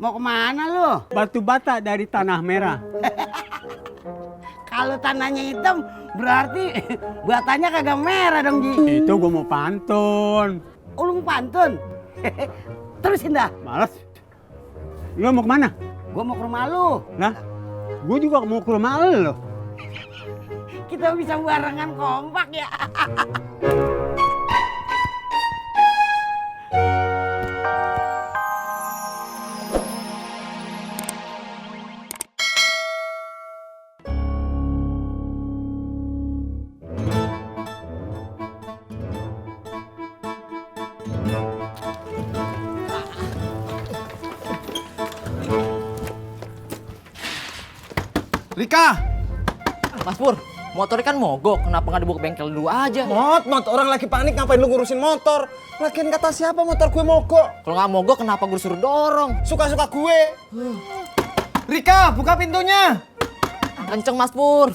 Mau kemana lu? Batu bata dari tanah merah. Kalau tanahnya hitam berarti batanya kagak merah dong, Ji. Itu gue mau pantun. Oh, lu mau pantun? Terusin dah. Males. Lu mau kemana? Gua mau ke rumah lu. Nah, gue juga mau ke rumah lo. Kita bisa barengan kompak ya. Rika! Mas Pur, motornya kan mogok, kenapa nggak dibawa ke bengkel dulu aja? Mot, orang lagi panik ngapain lu ngurusin motor? Lagian kata siapa motor gue mogok? Kalau nggak mogok, kenapa gue suruh dorong? Suka-suka gue. Rika, buka pintunya. Kenceng Mas Pur.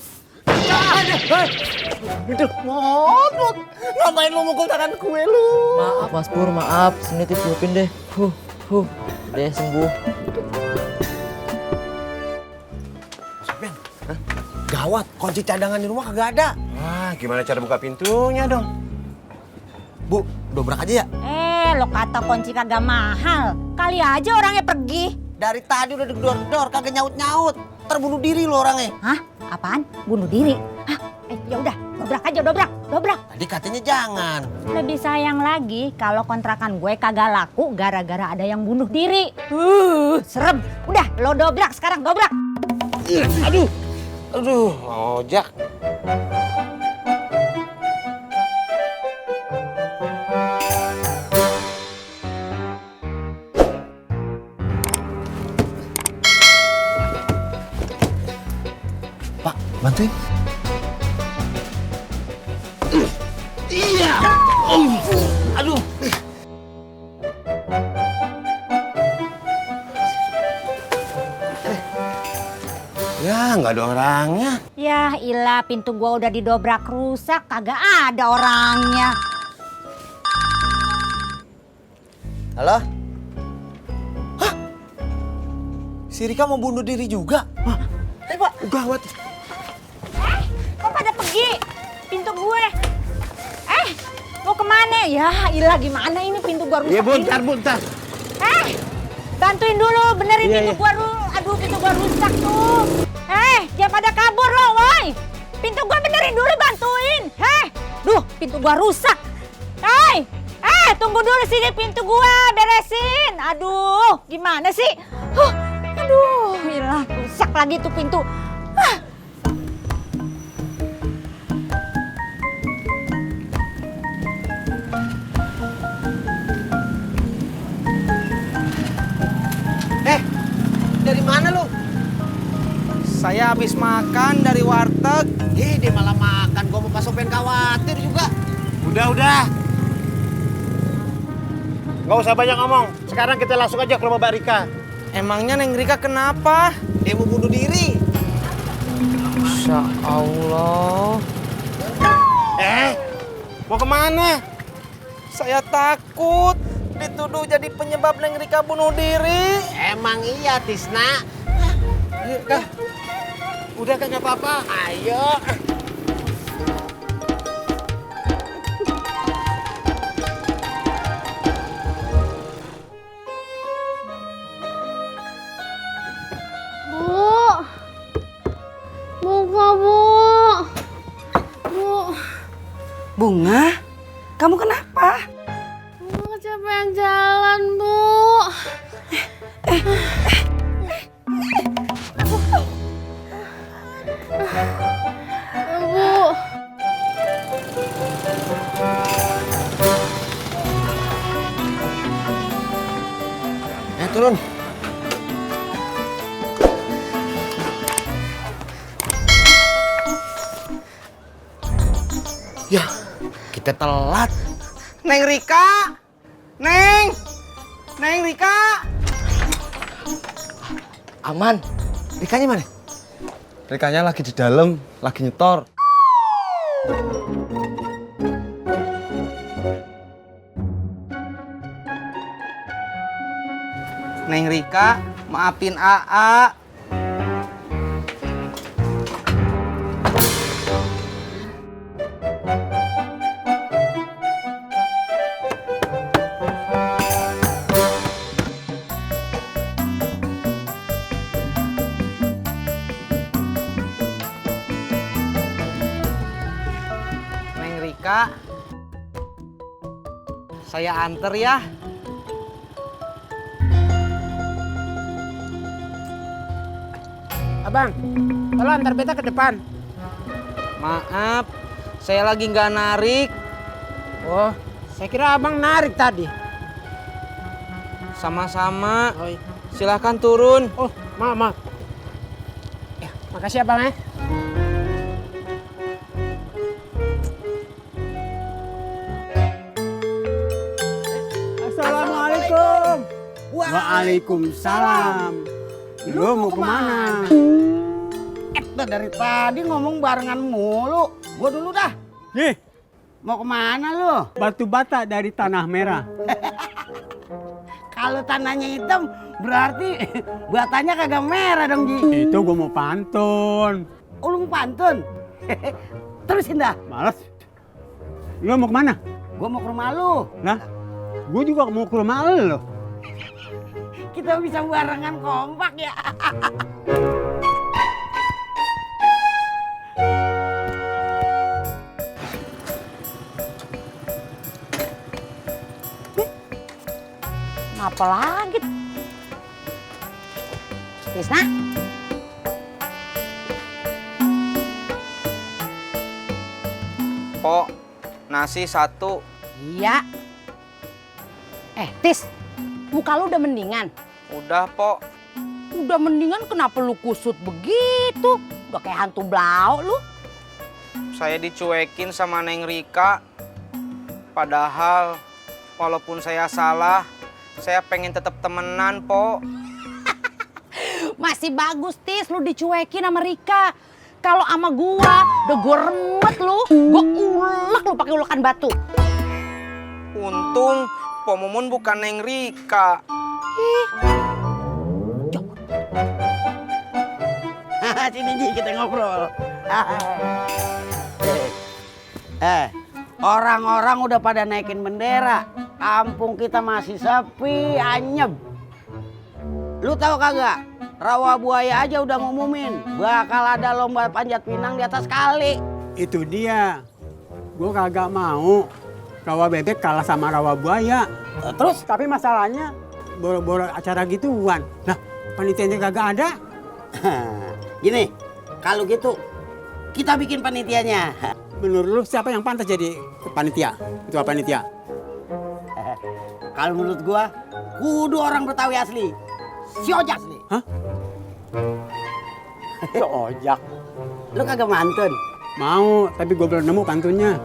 Mot. Ngapain lu mukul tangan gue lu? Maaf Mas Pur, maaf. Sini tiupin deh. Deh sembuh. Gawat, kunci cadangan di rumah kagak ada. Wah, gimana cara buka pintunya dong? Bu, dobrak aja ya? Lo kata kunci kagak mahal. Kali aja orangnya pergi. Dari tadi udah digedor-gedor, kagak nyaut-nyaut. Terbunuh diri lo orangnya. Hah? Apaan? Bunuh diri? Hah? Ya udah, dobrak aja, dobrak. Tadi katanya jangan. Lebih sayang lagi kalau kontrakan gue kagak laku gara-gara ada yang bunuh diri. Serem. Udah, lo dobrak sekarang, dobrak. Aduh, ojak. Pak, bantuin. Iya. Aduh. Ya, nggak ada orangnya. Ya ilah, pintu gua udah didobrak rusak, kagak ada orangnya. Halo? Hah? Si Rika mau bunuh diri juga? Hah? Pak, gawat. Kok pada pergi? Pintu gue. Mau kemana? Ya ilah, gimana ini pintu gua rusak. Iya, bentar. Bantuin dulu, benerin pintu gua dulu. Aduh, pintu gua rusak tuh. Jangan pada kabur loh, woi. Pintu gua benerin dulu, bantuin. Duh, pintu gua rusak. Tunggu dulu sini, pintu gua beresin. Aduh, gimana sih? Aduh, ilah, rusak lagi tuh pintu. Dari mana lu? Saya habis makan dari warteg. Dia malah makan. Gua mau pasokin khawatir juga. Udah. Nggak usah banyak ngomong. Sekarang kita langsung aja ke rumah Mbak Rika. Emangnya Neng Rika kenapa? Dia mau bunuh diri. Masya Allah. Mau kemana? Saya takut dituduh jadi penyebab Neng Rika bunuh diri. Emang iya, Tisna. Udah kan nggak apa-apa. Ayo. Bunga, kamu kenapa? Kecapean jalan, Bu. Bu. Turun. Ya, kita telat. Neng Rika! Neng Rika! Aman. Rikanya mana? Rikanya lagi di dalam, lagi nyetor. Neng Rika, Maafin AA. Neng Rika, saya anter ya. Abang, kalau antar beta ke depan. Maaf, saya lagi nggak narik. Oh, saya kira abang narik tadi. Sama-sama. Oh, iya. Silahkan turun. Oh, maaf. Ya, makasih abang ya. Assalamualaikum. Waalaikumsalam. Lu mau kemana? Dari tadi ngomong barengan mulu. Gua dulu dah. Nih, Mau kemana lu? batu bata dari tanah merah. Kalau tanahnya hitam, berarti batanya kagak merah dong, Ji. Itu gua mau pantun. Ulung pantun. Terusin dah. Males. Lu mau kemana? Gua mau ke rumah lu. Nah, gua juga mau ke rumah lo. Kita bisa barengan kompak ya. Apa lagi? Tisna? Pok, nasi 1. Iya. Tis, muka lu udah mendingan? Udah, Pok. Udah mendingan kenapa lu kusut begitu? Udah kayak hantu blau lu. Saya dicuekin sama Neng Rika. Padahal, walaupun saya salah, saya pengen tetap temenan, Pok. Masih bagus, Tis, lu dicuekin sama Rika. Kalau sama gua, udah gua remet lu, gua ulek lu pakai ulekan batu. Untung, Pok Mumun bukan Neng Rika. Sini Ji, kita ngobrol. Orang-orang udah pada naikin bendera. Kampung kita masih sepi, anyep. Lu tahu kagak? Rawa Buaya aja udah ngumumin bakal ada lomba panjat pinang di atas kali. Itu dia. Gua kagak mau rawa bebek kalah sama rawa buaya. Terus Tapi masalahnya boro-boro acara gituan. Nah, panitianya kagak ada. gini, kalau gitu kita bikin panitianya. Menurut lu siapa yang pantas jadi panitia? Ketua panitia. Kalau menurut gua, kudu orang Betawi asli. Si Ojak asli. Hah? Si Ojak. Lu kagak mantun. Mau, tapi gue belum nemu pantunnya.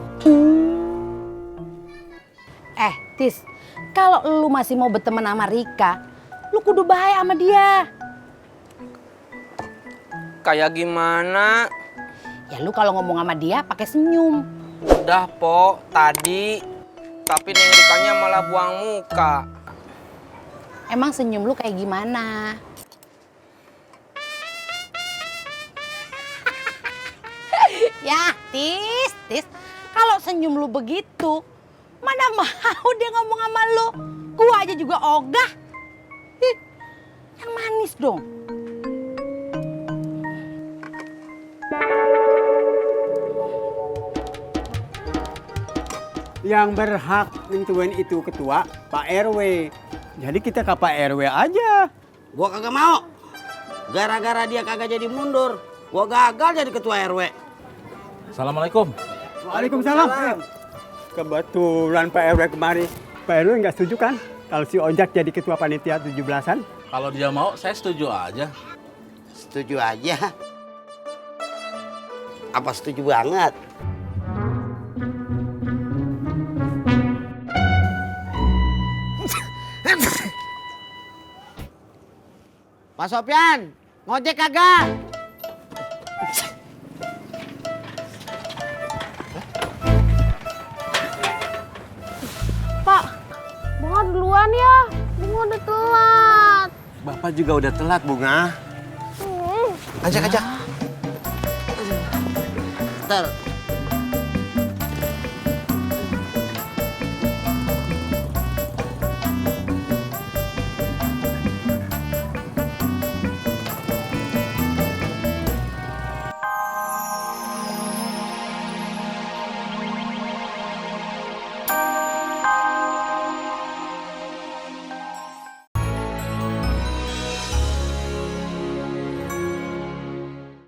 Tis, kalau lu masih mau berteman sama Rika, lu kudu bahaya sama dia. Kayak gimana? Ya lu kalau ngomong sama dia pakai senyum. Udah, Pok, tadi. Tapi Neng Rikanya malah buang muka. Emang senyum lu kayak gimana? Ya, Tis, kalau senyum lu begitu, mana mau dia ngomong sama lu? Gua aja juga ogah. Ih, yang manis dong. Yang berhak nentuin itu ketua Pak RW. Jadi kita ke Pak RW aja. Gua kagak mau. Gara-gara dia kagak jadi mundur, gua gagal jadi ketua RW. Assalamualaikum. Waalaikumsalam. Kebetulan Pak RW kemari. Pak RW nggak setuju kan kalau si Ojak jadi ketua panitia 17-an? Kalau dia mau, saya setuju aja. Setuju aja. Apa setuju banget? Pak Sopyan, ngojek kagak? Pak, bunga duluan ya. Bunga udah telat. Bapak juga udah telat, Bunga. Ajak. Ntar